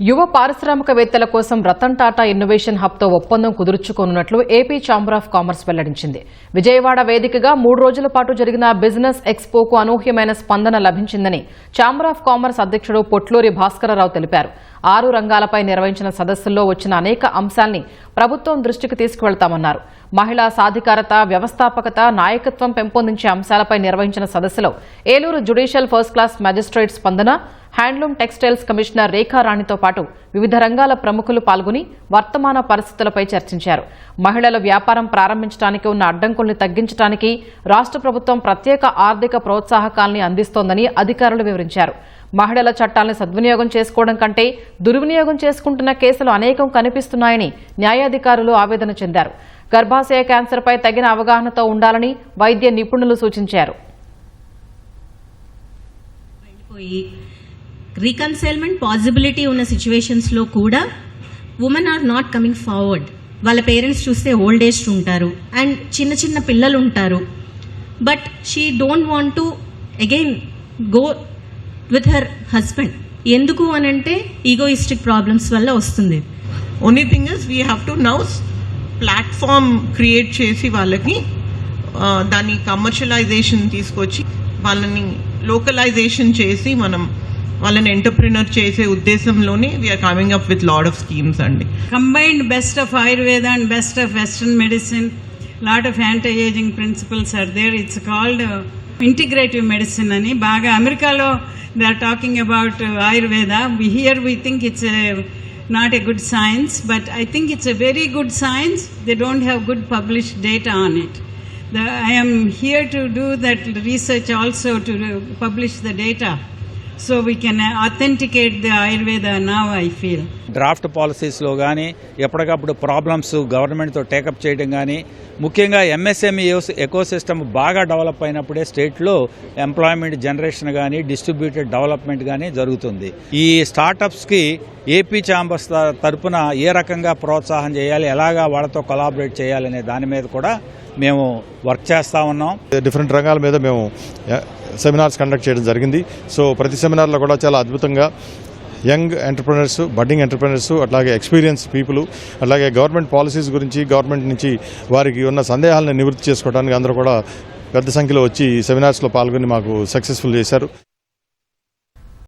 యువ పారిశ్రామికవేత్తల కోసం రతన్ టాటా ఇన్నోవేషన్ హబ్తో ఒప్పందం కుదుర్చుకోనున్నట్లు ఏపీ ఛాంబర్ ఆఫ్ కామర్స్ వెల్లడించింది. విజయవాడ వేదికగా 3 రోజుల పాటు జరిగిన బిజినెస్ ఎక్స్పోకు అనూహ్యమైన స్పందన లభించిందని ఛాంబర్ ఆఫ్ కామర్స్ అధ్యక్షుడు పొట్లూరి భాస్కరరావు తెలిపారు. 6 రంగాలపై నిర్వహించిన సదస్సుల్లో వచ్చిన అనేక అంశాల్ని ప్రభుత్వం దృష్టికి తీసుకువెళ్తామన్నారు. మహిళా సాధికారత, వ్యవస్థాపకత, నాయకత్వం పెంపొందించే అంశాలపై నిర్వహించిన సదస్సులో Eluru judicial first class magistrate స్పందన, హ్యాండ్లూమ్ టెక్స్టైల్స్ కమిషనర్ రేఖారాణితో పాటు వివిధ రంగాల ప్రముఖులు పాల్గొని వర్తమాన పరిస్థితులపై చర్చించారు. మహిళల వ్యాపారం ప్రారంభించడానికి ఉన్న అడ్డంకుల్ని తగ్గించడానికి రాష్ట్ర ప్రభుత్వం ప్రత్యేక ఆర్థిక ప్రోత్సాహకాల్ని అందిస్తోందని అధికారులు వివరించారు. మహిళల చట్టాలను సద్వినియోగం చేసుకోవడం కంటే దుర్వినియోగం చేసుకుంటున్న కేసులు అనేకం కనిపిస్తున్నాయని న్యాయాధికారులు ఆవేదన చెందారు. గర్భాశయ క్యాన్సర్పై తగిన అవగాహనతో ఉండాలని వైద్య నిపుణులు సూచించారు. రీకన్సైల్మెంట్ పాసిబిలిటీ ఉన్న సిచ్యువేషన్స్లో కూడా women are not coming forward. వాళ్ళ పేరెంట్స్ చూస్తే ఓల్డ్ ఏజ్ ఉంటారు అండ్ చిన్న చిన్న పిల్లలు ఉంటారు. But she don't want to again go with her husband. ఎందుకు అనంటే ఈగోయిస్టిక్ ప్రాబ్లమ్స్ వల్ల వస్తుంది. Only thing is we have to now platform create చేసి వాళ్ళకి దాని కమర్షియలైజేషన్ తీసుకొచ్చి వాళ్ళని లోకలైజేషన్ చేసి మనం వాళ్ళని ఎంటర్ప్రినర్ చేసే ఉద్దేశంలోనే we're coming up with lot of schemes అండి. Combined best of Ayurveda and best of western medicine, lot of anti ageing principles are there. It's called integrative medicine అని. బాగా అమెరికాలో they are talking about Ayurveda. Here we think it's not a good science, but I think it's a very good science. They don't have good published data on it. I am here to do that research also, to publish the data so we can authenticate the Ayurveda now, I feel. Draft పాలసీస్లో కానీ ఎప్పటికప్పుడు problems గవర్నమెంట్తో take up చేయడం కానీ, ముఖ్యంగా MSME ecosystem బాగా develop అయినప్పుడే స్టేట్లో employment generation కానీ డిస్ట్రిబ్యూటెడ్ డెవలప్మెంట్ కానీ జరుగుతుంది. ఈ స్టార్టప్స్కి ఏపీ ఛాంబర్స్ తరపున ఏ రకంగా ప్రోత్సాహం చేయాలి, ఎలాగా వాళ్ళతో కొలాబరేట్ చేయాలనే దాని మీద కూడా మేము వర్క్ చేస్తూ ఉన్నాం. డిఫరెంట్ రంగాల మీద మేము సెమినార్స్ కండక్ట్ చేయడం జరిగింది. సో ప్రతి సెమినార్లో కూడా చాలా అద్భుతంగా యంగ్ ఎంటర్ప్రెనర్స్, బడ్డింగ్ ఎంటర్ప్రెనర్స్, అట్లాగే ఎక్స్పీరియన్స్ పీపుల్, అలాగే గవర్నమెంట్ పాలసీస్ గురించి, గవర్నమెంట్ నుంచి వారికి ఉన్న సందేహాలను నివృత్తి చేసుకోవడానికి అందరూ కూడా పెద్ద సంఖ్యలో వచ్చి సెమినార్స్లో పాల్గొని మాకు సక్సెస్ఫుల్ చేశారు.